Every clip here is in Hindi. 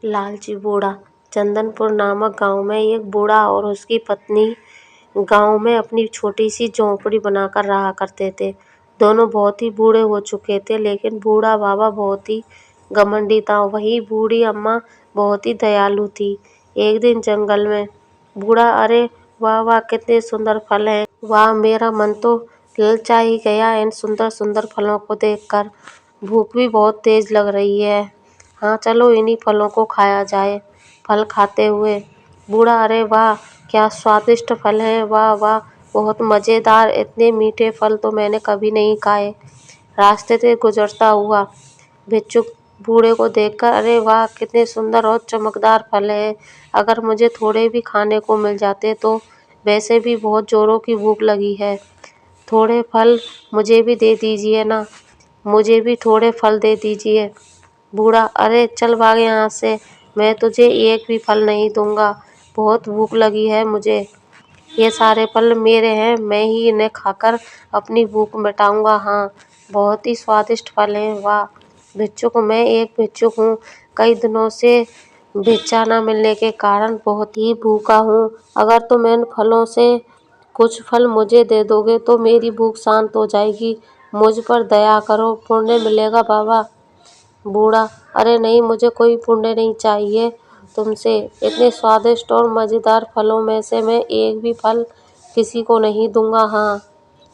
लालची बूढ़ा। चंदनपुर नामक गांव में एक बूढ़ा और उसकी पत्नी गांव में अपनी छोटी सी झोंपड़ी बनाकर रहा करते थे। दोनों बहुत ही बूढ़े हो चुके थे, लेकिन बूढ़ा बाबा बहुत ही घमंडी था। वही बूढ़ी अम्मा बहुत ही दयालु थी। एक दिन जंगल में बूढ़ा, अरे वाह वाह, कितने सुंदर फल हैं, वाह मेरा मन तो ललचा ही गया इन सुंदर सुंदर फलों को देखकर। भूख भी बहुत तेज लग रही है। हाँ चलो इन्हीं फलों को खाया जाए। फल खाते हुए बूढ़ा, अरे वाह क्या स्वादिष्ट फल हैं, वाह वाह बहुत मज़ेदार, इतने मीठे फल तो मैंने कभी नहीं खाए। रास्ते से गुजरता हुआ भिक्षुक बूढ़े को देखकर, अरे वाह कितने सुंदर और चमकदार फल हैं, अगर मुझे थोड़े भी खाने को मिल जाते तो। वैसे भी बहुत जोरों की भूख लगी है, थोड़े फल मुझे भी दे दीजिए ना, मुझे भी थोड़े फल दे दीजिए। बूढ़ा, अरे चल भाग यहाँ से, मैं तुझे एक भी फल नहीं दूंगा, बहुत भूख लगी है मुझे। ये सारे फल मेरे हैं, मैं ही इन्हें खाकर अपनी भूख मिटाऊंगा। हाँ बहुत ही स्वादिष्ट फल हैं, वाह। भिक्षुक, मैं एक भिक्षुक हूँ, कई दिनों से भिक्षा न मिलने के कारण बहुत ही भूखा हूँ। अगर तुम इन फलों से कुछ फल मुझे दे दोगे तो मेरी भूख शांत हो जाएगी। मुझ पर दया करो, पुण्य मिलेगा बाबा। बूढ़ा, अरे नहीं, मुझे कोई पुण्य नहीं चाहिए तुमसे। इतने स्वादिष्ट और मज़ेदार फलों में से मैं एक भी फल किसी को नहीं दूंगा। हाँ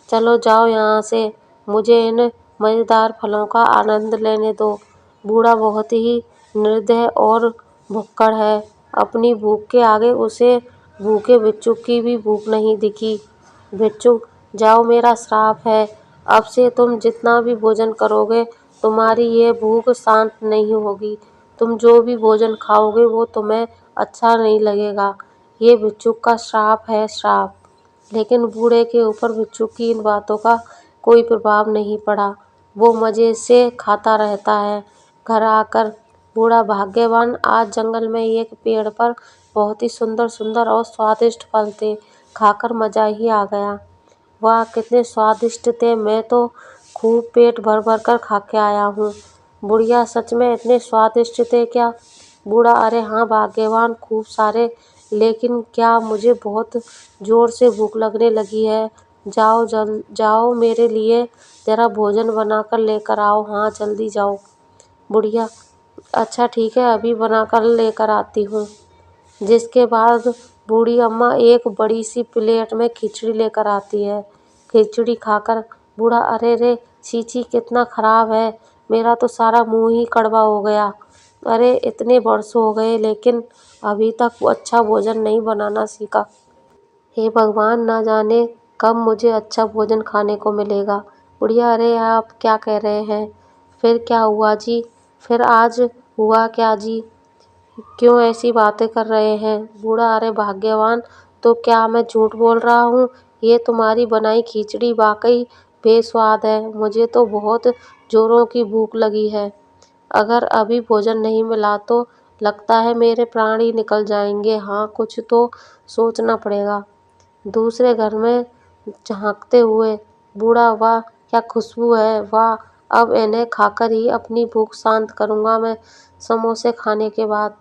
चलो जाओ यहाँ से, मुझे इन मज़ेदार फलों का आनंद लेने दो। बूढ़ा बहुत ही निर्दय और भुक्कड़ है। अपनी भूख के आगे उसे भूखे भिक्षुक की भी भूख नहीं दिखी। भिक्षुक, जाओ मेरा श्राप है, अब से तुम जितना भी भोजन करोगे तुम्हारी ये भूख शांत नहीं होगी। तुम जो भी भोजन खाओगे वो तुम्हें अच्छा नहीं लगेगा। ये भिक्षुक का श्राप है, श्राप। लेकिन बूढ़े के ऊपर भिक्षुक की इन बातों का कोई प्रभाव नहीं पड़ा। वो मज़े से खाता रहता है। घर आकर बूढ़ा भाग्यवान, आज जंगल में एक पेड़ पर बहुत ही सुंदर सुंदर और स्वादिष्ट फल थे, खाकर मज़ा ही आ गया। वाह कितने स्वादिष्ट थे, मैं तो खूब पेट भर भर कर खा के आया हूँ। बुढ़िया, सच में इतने स्वादिष्ट थे क्या? बूढ़ा, अरे हाँ भाग्यवान, खूब सारे, लेकिन क्या मुझे बहुत ज़ोर से भूख लगने लगी है। जाओ जाओ मेरे लिए ज़रा भोजन बनाकर लेकर आओ, हाँ जल्दी जाओ। बुढ़िया, अच्छा ठीक है, अभी बनाकर लेकर आती हूँ। जिसके बाद बूढ़ी अम्मा एक बड़ी सी प्लेट में खिचड़ी लेकर आती है। खिचड़ी खाकर बूढ़ा, अरे रे छी छी, कितना खराब है, मेरा तो सारा मुंह ही कड़वा हो गया। अरे इतने वर्ष हो गए लेकिन अभी तक अच्छा भोजन नहीं बनाना सीखा। हे भगवान, ना जाने कब मुझे अच्छा भोजन खाने को मिलेगा। बुढ़िया, अरे आप क्या कह रहे हैं, फिर क्या हुआ जी, फिर आज हुआ क्या जी, क्यों ऐसी बातें कर रहे हैं? बूढ़ा, अरे भाग्यवान, तो क्या मैं झूठ बोल रहा हूँ? ये तुम्हारी बनाई खिचड़ी वाकई बेस्वाद है, मुझे तो बहुत जोरों की भूख लगी है। अगर अभी भोजन नहीं मिला तो लगता है मेरे प्राण ही निकल जाएंगे। हाँ कुछ तो सोचना पड़ेगा। दूसरे घर में झांकते हुए बूढ़ा, वाह क्या खुशबू है, वाह, अब इन्हें खाकर ही अपनी भूख शांत करूँगा मैं समोसे खाने के बाद।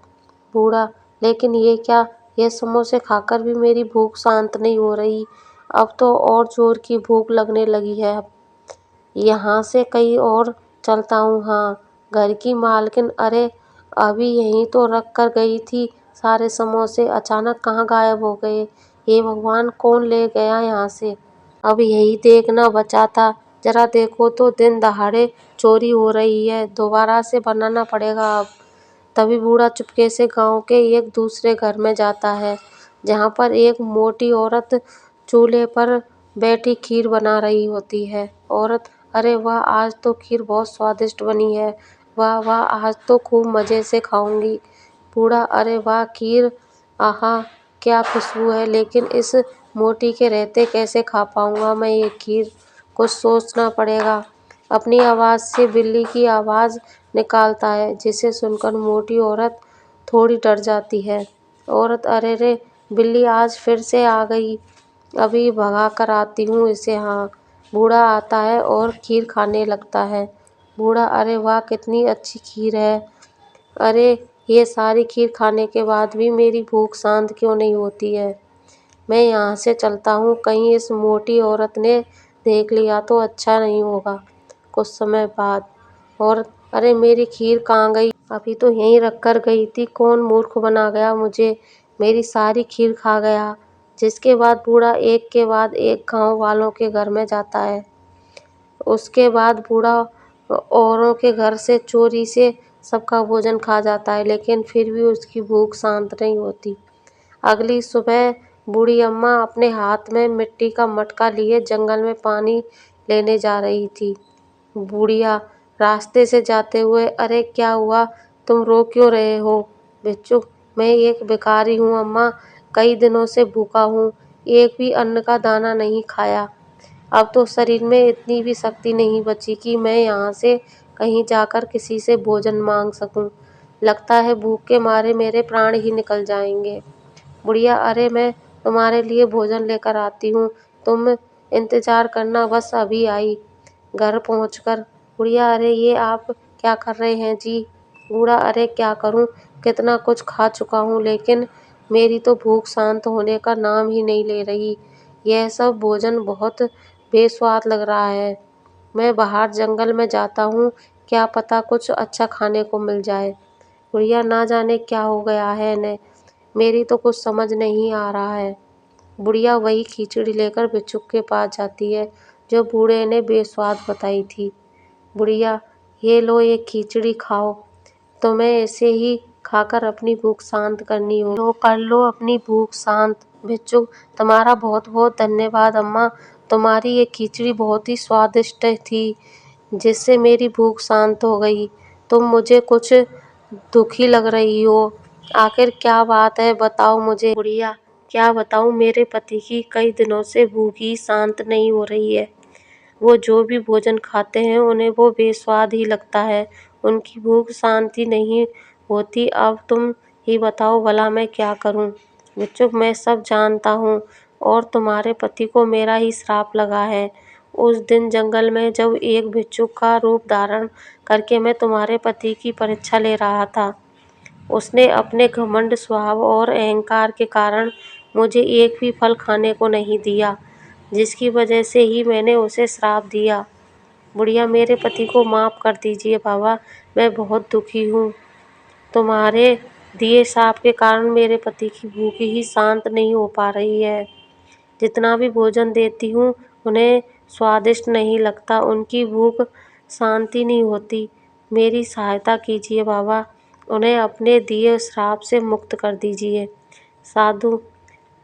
बूढ़ा, लेकिन ये क्या, ये समोसे खाकर भी मेरी भूख शांत नहीं हो रही, अब तो और जोर की भूख लगने लगी है। यहाँ से कहीं और चलता हूँ। हाँ घर की मालकिन, अरे अभी यहीं तो रख कर गई थी सारे समोसे, अचानक कहाँ गायब हो गए? हे भगवान, कौन ले गया यहाँ से? अब यही देखना बचा था, जरा देखो तो दिन दहाड़े चोरी हो रही है, दोबारा से बनाना पड़ेगा अब। तभी बूढ़ा चुपके से गांव के एक दूसरे घर में जाता है, जहाँ पर एक मोटी औरत चूल्हे पर बैठी खीर बना रही होती है। औरत, अरे वाह, आज तो खीर बहुत स्वादिष्ट बनी है, वाह वाह, आज तो खूब मज़े से खाऊंगी। बूढ़ा, अरे वाह खीर, आहा क्या खुशबू है, लेकिन इस मोटी के रहते कैसे खा पाऊंगा मैं ये खीर, कुछ सोचना पड़ेगा। अपनी आवाज़ से बिल्ली की आवाज़ निकालता है, जिसे सुनकर मोटी औरत थोड़ी डर जाती है। औरत, अरे रे बिल्ली आज फिर से आ गई, अभी भगा कर आती हूँ इसे। हाँ बूढ़ा आता है और खीर खाने लगता है। बूढ़ा, अरे वाह कितनी अच्छी खीर है, अरे ये सारी खीर खाने के बाद भी मेरी भूख शांत क्यों नहीं होती है। मैं यहाँ से चलता हूँ, कहीं इस मोटी औरत ने देख लिया तो अच्छा नहीं होगा। कुछ समय बाद, और अरे मेरी खीर कहाँ गई? अभी तो यहीं रख कर गई थी। कौन मूर्ख बना गया मुझे, मेरी सारी खीर खा गया। जिसके बाद बूढ़ा एक के बाद एक गांव वालों के घर में जाता है। उसके बाद बूढ़ा औरों के घर से चोरी से सबका भोजन खा जाता है, लेकिन फिर भी उसकी भूख शांत नहीं होती। अगली सुबह बूढ़ी अम्मा अपने हाथ में मिट्टी का मटका लिए जंगल में पानी लेने जा रही थी। बुढ़िया रास्ते से जाते हुए, अरे क्या हुआ, तुम रो क्यों रहे हो? बिच्छू, मैं एक भिखारी हूँ अम्मा, कई दिनों से भूखा हूँ, एक भी अन्न का दाना नहीं खाया। अब तो शरीर में इतनी भी शक्ति नहीं बची कि मैं यहाँ से कहीं जाकर किसी से भोजन मांग सकूं। लगता है भूख के मारे मेरे प्राण ही निकल जाएंगे। बुढ़िया, अरे मैं तुम्हारे लिए भोजन लेकर आती हूँ, तुम इंतजार करना, बस अभी आई। घर पहुंचकर बुढ़िया, अरे ये आप क्या कर रहे हैं जी? बूढ़ा, अरे क्या करूं, कितना कुछ खा चुका हूँ, लेकिन मेरी तो भूख शांत होने का नाम ही नहीं ले रही। यह सब भोजन बहुत बेस्वाद लग रहा है। मैं बाहर जंगल में जाता हूँ, क्या पता कुछ अच्छा खाने को मिल जाए। बुढ़िया, ना जाने क्या हो गया है इन्हें, मेरी तो कुछ समझ नहीं आ रहा है। बुढ़िया वही खिचड़ी लेकर बिच्छू के पास जाती है जो बूढ़े ने बेस्वाद बताई थी। बुढ़िया, ये लो एक खिचड़ी खाओ, तुम्हें इसे ही खाकर अपनी भूख शांत करनी हो तो कर लो अपनी भूख शांत। बिच्छू, तुम्हारा बहुत बहुत धन्यवाद अम्मा, तुम्हारी ये खिचड़ी बहुत ही स्वादिष्ट थी, जिससे मेरी भूख शांत हो गई। तुम मुझे कुछ दुखी लग रही हो, आखिर क्या बात है, बताओ मुझे। बुढ़िया, क्या बताऊं, मेरे पति की कई दिनों से भूख ही शांत नहीं हो रही है। वो जो भी भोजन खाते हैं उन्हें वो बेस्वाद ही लगता है, उनकी भूख शांत ही नहीं होती। अब तुम ही बताओ भला मैं क्या करूं? बिच्छू, मैं सब जानता हूँ, और तुम्हारे पति को मेरा ही श्राप लगा है। उस दिन जंगल में जब एक बिच्छू का रूप धारण करके मैं तुम्हारे पति की परीक्षा ले रहा था, उसने अपने घमंड स्वभाव और अहंकार के कारण मुझे एक भी फल खाने को नहीं दिया, जिसकी वजह से ही मैंने उसे श्राप दिया। बुढ़िया, मेरे पति को माफ़ कर दीजिए बाबा, मैं बहुत दुखी हूँ। तुम्हारे दिए श्राप के कारण मेरे पति की भूख ही शांत नहीं हो पा रही है। जितना भी भोजन देती हूँ उन्हें स्वादिष्ट नहीं लगता, उनकी भूख शांति नहीं होती। मेरी सहायता कीजिए बाबा, उन्हें अपने दिए श्राप से मुक्त कर दीजिए। साधु,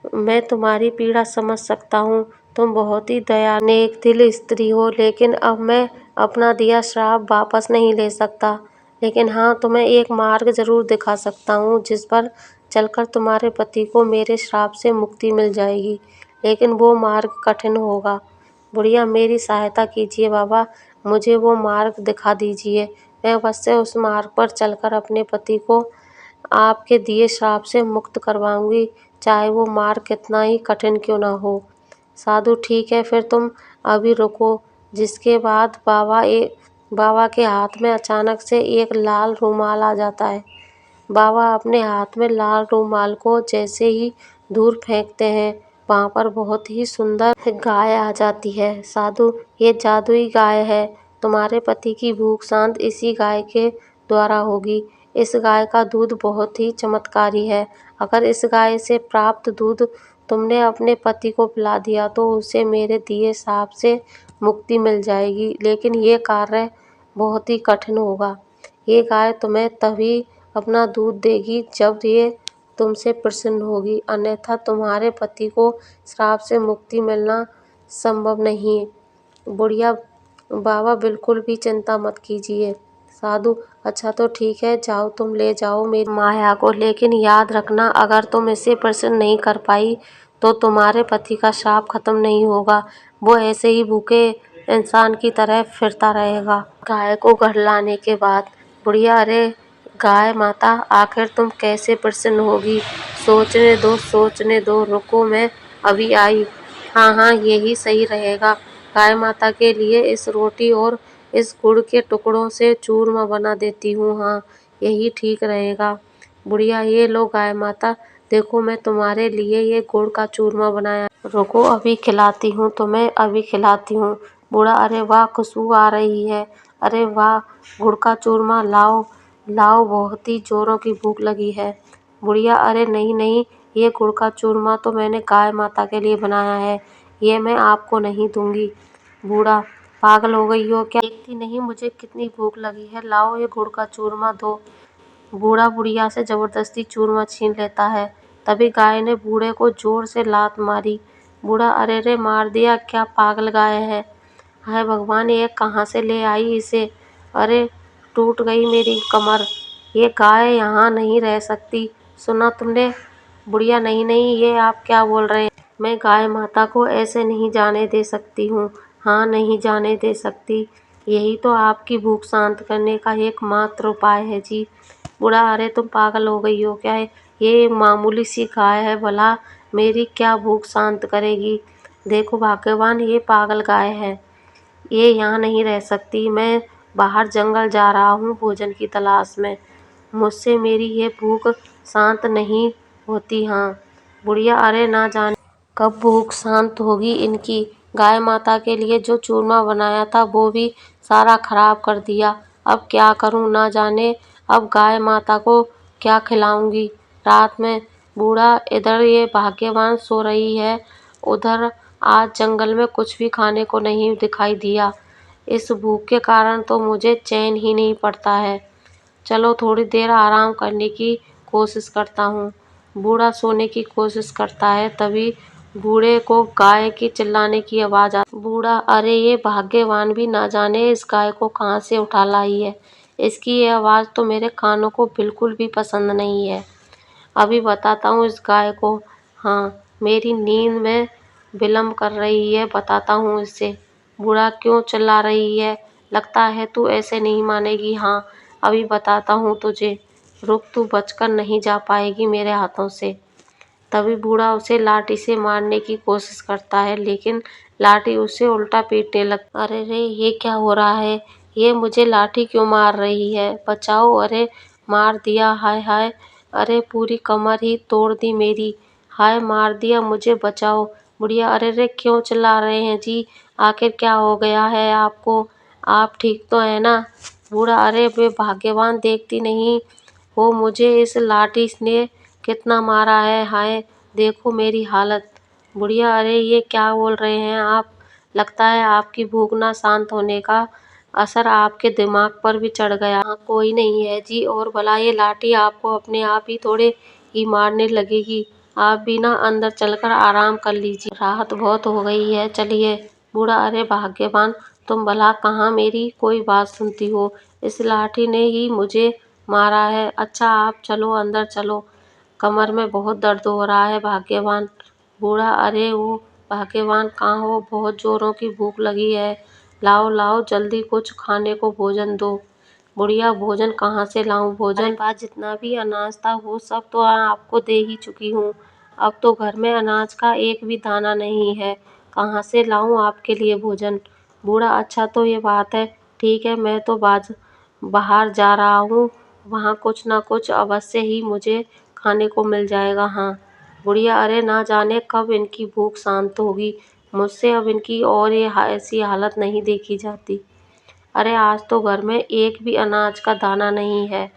मैं तुम्हारी पीड़ा समझ सकता हूँ, तुम बहुत ही दयालु नेक दिल स्त्री हो, लेकिन अब मैं अपना दिया श्राप वापस नहीं ले सकता। लेकिन हाँ, तुम्हें एक मार्ग जरूर दिखा सकता हूँ, जिस पर चलकर तुम्हारे पति को मेरे श्राप से मुक्ति मिल जाएगी, लेकिन वो मार्ग कठिन होगा। बुढ़िया, मेरी सहायता कीजिए बाबा, मुझे वो मार्ग दिखा दीजिए, मैं अवश्य उस मार्ग पर चलकर अपने पति को आपके दिए श्राप से मुक्त करवाऊंगी, चाहे वो मार्ग कितना ही कठिन क्यों ना हो। साधु, ठीक है, फिर तुम अभी रुको। जिसके बाद बाबा के हाथ में अचानक से एक लाल रूमाल आ जाता है। बाबा अपने हाथ में लाल रूमाल को जैसे ही दूर फेंकते हैं, वहाँ पर बहुत ही सुंदर गाय आ जाती है। साधु, ये जादुई गाय है, तुम्हारे पति की भूख शांत इसी गाय के द्वारा होगी। इस गाय का दूध बहुत ही चमत्कारी है, अगर इस गाय से प्राप्त दूध तुमने अपने पति को पिला दिया तो उसे मेरे दिए श्राप से मुक्ति मिल जाएगी, लेकिन ये कार्य बहुत ही कठिन होगा। ये गाय तुम्हें तभी अपना दूध देगी जब ये तुमसे प्रसन्न होगी, अन्यथा तुम्हारे पति को श्राप से मुक्ति मिलना संभव नहीं। बुढ़िया, बाबा बिल्कुल भी चिंता मत कीजिए। साधु, अच्छा तो ठीक है, जाओ तुम ले जाओ मेरी माया को, लेकिन याद रखना अगर तुम इसे प्रसन्न नहीं कर पाई तो तुम्हारे पति का श्राप खत्म नहीं होगा, वो ऐसे ही भूखे इंसान की तरह फिरता रहेगा। गाय को घर लाने के बाद बुढ़िया, अरे गाय माता, आखिर तुम कैसे प्रसन्न होगी, सोचने दो, रुको, मैं अभी आई। हाँ हाँ, यही सही रहेगा। गाय माता के लिए इस रोटी और इस गुड़ के टुकड़ों से चूरमा बना देती हूँ, हाँ यही ठीक रहेगा। बुढ़िया, ये लो गाय माता, देखो मैं तुम्हारे लिए ये गुड़ का चूरमा बनाया, रुको अभी खिलाती हूँ तुम्हें, अभी खिलाती हूँ। बूढ़ा, अरे वाह खुशबू आ रही है, अरे वाह गुड़ का चूरमा, लाओ लाओ, बहुत ही जोरों की भूख लगी है। बुढ़िया, अरे नहीं नहीं, ये गुड़ का चूरमा तो मैंने गाय माता के लिए बनाया है, ये मैं आपको नहीं दूंगी। बूढ़ा, पागल हो गई हो क्या, देखती नहीं मुझे कितनी भूख लगी है, लाओ ये गुड़ का चूरमा दो। बूढ़ा बुढ़िया से जबरदस्ती चूरमा छीन लेता है। तभी गाय ने बूढ़े को जोर से लात मारी। बूढ़ा, अरे रे मार दिया, क्या पागल गाय है, हाय भगवान ये कहाँ से ले आई इसे, अरे टूट गई मेरी कमर, ये गाय यहाँ नहीं रह सकती, सुना तुमने। बुढ़िया, नहीं नहीं, ये आप क्या बोल रहे हैं, मैं गाय माता को ऐसे नहीं जाने दे सकती हूँ, हाँ नहीं जाने दे सकती, यही तो आपकी भूख शांत करने का एकमात्र उपाय है जी। बूढ़ा, अरे तुम पागल हो गई हो क्या है, ये मामूली सी गाय है, भला मेरी क्या भूख शांत करेगी। देखो भाग्यवान, ये पागल गाय है, ये यहाँ नहीं रह सकती, मैं बाहर जंगल जा रहा हूँ भोजन की तलाश में, मुझसे मेरी ये भूख शांत नहीं होती। हाँ बुढ़िया, अरे ना जाने कब भूख शांत होगी इनकी, गाय माता के लिए जो चूरमा बनाया था वो भी सारा खराब कर दिया, अब क्या करूं ना जाने, अब गाय माता को क्या खिलाऊंगी रात में। बूढ़ा, इधर ये भाग्यवान सो रही है, उधर आज जंगल में कुछ भी खाने को नहीं दिखाई दिया, इस भूख के कारण तो मुझे चैन ही नहीं पड़ता है, चलो थोड़ी देर आराम करने की कोशिश करता हूँ। बूढ़ा सोने की कोशिश करता है, तभी बूढ़े को गाय की चिल्लाने की आवाज़ आती। बूढ़ा, अरे ये भाग्यवान भी ना जाने इस गाय को कहाँ से उठा लाई है, इसकी ये आवाज़ तो मेरे कानों को बिल्कुल भी पसंद नहीं है, अभी बताता हूँ इस गाय को, हाँ मेरी नींद में विलम्ब कर रही है, बताता हूँ इससे। बूढ़ा, क्यों चिल्ला रही है, लगता है तू ऐसे नहीं मानेगी, हाँ अभी बताता हूँ तुझे, रुक, तू बचकर नहीं जा पाएगी मेरे हाथों से। तभी बूढ़ा उसे लाठी से मारने की कोशिश करता है, लेकिन लाठी उसे उल्टा पीटने लगता। अरे रे, ये क्या हो रहा है, ये मुझे लाठी क्यों मार रही है, बचाओ, अरे मार दिया, हाय हाय, अरे पूरी कमर ही तोड़ दी मेरी, हाय मार दिया मुझे, बचाओ। बुढ़िया, अरे रे क्यों चिल्ला रहे हैं जी, आखिर क्या हो गया है आपको, आप ठीक तो है ना। बूढ़ा, अरे वे भाग्यवान, देखती नहीं हो मुझे इस लाठी ने कितना मारा है, हाय देखो मेरी हालत। बुढ़िया, अरे ये क्या बोल रहे हैं आप, लगता है आपकी भूख ना शांत होने का असर आपके दिमाग पर भी चढ़ गया। हाँ कोई नहीं है जी, और भला ये लाठी आपको अपने आप ही थोड़े ही मारने लगेगी, आप भी ना अंदर चलकर आराम कर लीजिए, राहत बहुत हो गई है, चलिए। बूढ़ा, अरे भाग्यवान, तुम भला कहाँ मेरी कोई बात सुनती हो, इस लाठी ने ही मुझे मारा है, अच्छा आप चलो अंदर चलो, कमर में बहुत दर्द हो रहा है भाग्यवान। बूढ़ा, अरे वो भाग्यवान कहाँ हो, बहुत जोरों की भूख लगी है, लाओ लाओ जल्दी कुछ खाने को भोजन दो। बुढ़िया, भोजन कहाँ से लाऊं, भोजन मेरे पास जितना भी अनाज था वो सब तो आपको दे ही चुकी हूँ, अब तो घर में अनाज का एक भी दाना नहीं है, कहाँ से लाऊं आपके लिए भोजन। बूढ़ा, अच्छा तो ये बात है, ठीक है मैं तो बाहर जा रहा हूँ, वहाँ कुछ ना कुछ अवश्य ही मुझे खाने को मिल जाएगा। हाँ बुढ़िया, अरे ना जाने कब इनकी भूख शांत होगी, मुझसे अब इनकी और ये ऐसी हालत नहीं देखी जाती, अरे आज तो घर में एक भी अनाज का दाना नहीं है,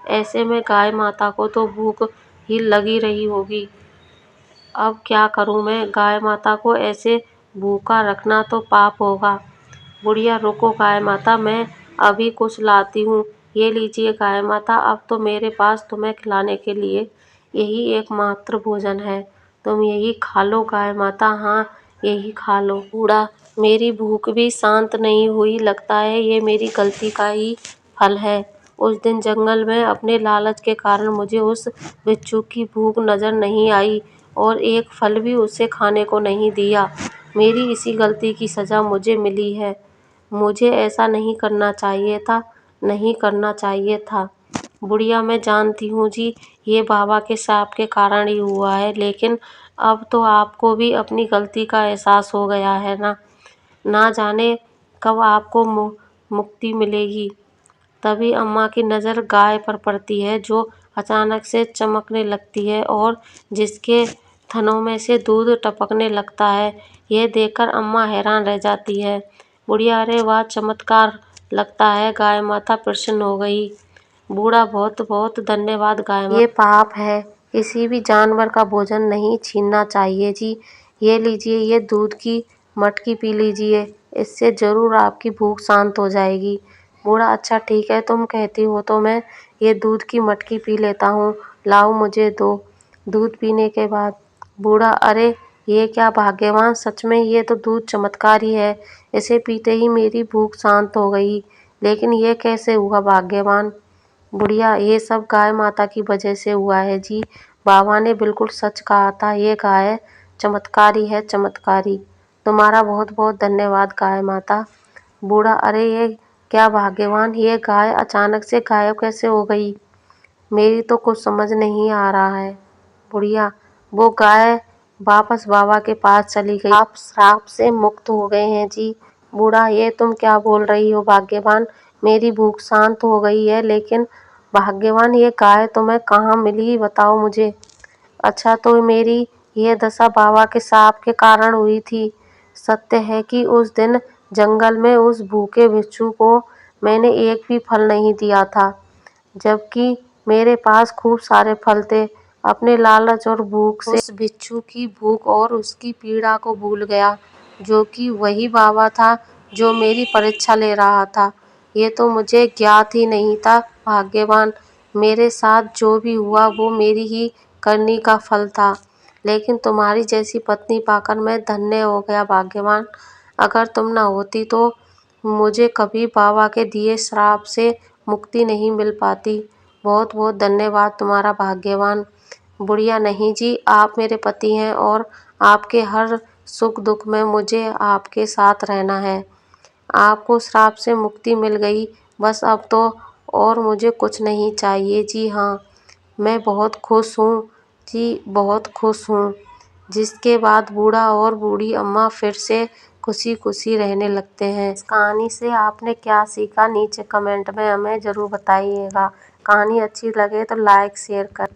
ऐसे में गाय माता को तो भूख ही लगी रही होगी, अब क्या करूं मैं, गाय माता को ऐसे भूखा रखना तो पाप होगा। बुढ़िया, रुको गाय माता, मैं अभी कुछ लाती हूँ, ये लीजिए गाय माता, अब तो मेरे पास तुम्हें खिलाने के लिए यही एकमात्र भोजन है, तुम यही खा लो गाय माता, हाँ यही खा लो। बूढ़ा, मेरी भूख भी शांत नहीं हुई, लगता है ये मेरी गलती का ही फल है, उस दिन जंगल में अपने लालच के कारण मुझे उस बिच्छू की भूख नजर नहीं आई और एक फल भी उसे खाने को नहीं दिया, मेरी इसी गलती की सजा मुझे मिली है, मुझे ऐसा नहीं करना चाहिए था, नहीं करना चाहिए था। बुढ़िया, मैं जानती हूँ जी, ये बाबा के शाप के कारण ही हुआ है, लेकिन अब तो आपको भी अपनी गलती का एहसास हो गया है ना, ना जाने कब आपको मुक्ति मिलेगी। तभी अम्मा की नज़र गाय पर पड़ती है जो अचानक से चमकने लगती है और जिसके थनों में से दूध टपकने लगता है। यह देखकर अम्मा हैरान रह जाती है। बुढ़िया, अरे वाह, चमत्कार! लगता है गाय माता प्रसन्न हो गई। बूढ़ा, बहुत बहुत धन्यवाद गाय माता। ये पाप है, किसी भी जानवर का भोजन नहीं छीनना चाहिए जी। ये लीजिए, ये दूध की मटकी पी लीजिए, इससे जरूर आपकी भूख शांत हो जाएगी। बूढ़ा, अच्छा ठीक है, तुम कहती हो तो मैं ये दूध की मटकी पी लेता हूँ। लाओ मुझे दो। दूध पीने के बाद बूढ़ा, अरे ये क्या भाग्यवान, सच में ये तो दूध चमत्कार ही है। इसे पीते ही मेरी भूख शांत हो गई। लेकिन ये कैसे हुआ भाग्यवान? बुढ़िया, ये सब गाय माता की वजह से हुआ है जी। बाबा ने बिल्कुल सच कहा था, ये गाय चमत्कारी है, चमत्कारी। तुम्हारा बहुत बहुत धन्यवाद गाय माता। बूढ़ा, अरे ये क्या भाग्यवान, ये गाय अचानक से गायब कैसे हो गई? मेरी तो कुछ समझ नहीं आ रहा है। बुढ़िया, वो गाय वापस बाबा के पास चली गई। आप श्राप से मुक्त हो गए हैं जी। बूढ़ा, ये तुम क्या बोल रही हो भाग्यवान? मेरी भूख शांत हो गई है, लेकिन भाग्यवान ये गाय तुम्हें कहाँ मिली, बताओ मुझे। अच्छा, तो मेरी ये दशा बाबा के शाप के कारण हुई थी। सत्य है कि उस दिन जंगल में उस भूखे भिक्षु को मैंने एक भी फल नहीं दिया था, जबकि मेरे पास खूब सारे फल थे। अपने लालच और भूख से उस भिक्षु की भूख और उसकी पीड़ा को भूल गया, जो कि वही बाबा था जो मेरी परीक्षा ले रहा था। ये तो मुझे ज्ञात ही नहीं था भाग्यवान। मेरे साथ जो भी हुआ वो मेरी ही करनी का फल था। लेकिन तुम्हारी जैसी पत्नी पाकर मैं धन्य हो गया भाग्यवान। अगर तुम न होती तो मुझे कभी बाबा के दिए श्राप से मुक्ति नहीं मिल पाती। बहुत बहुत धन्यवाद तुम्हारा भाग्यवान। बुढ़िया, नहीं जी, आप मेरे पति हैं और आपके हर सुख दुख में मुझे आपके साथ रहना है। आपको श्राप से मुक्ति मिल गई, बस अब तो और मुझे कुछ नहीं चाहिए। जी हाँ, मैं बहुत खुश हूँ जी, बहुत खुश हूँ। जिसके बाद बूढ़ा और बूढ़ी अम्मा फिर से खुशी खुशी रहने लगते हैं। इस कहानी से आपने क्या सीखा, नीचे कमेंट में हमें ज़रूर बताइएगा। कहानी अच्छी लगे तो लाइक शेयर कर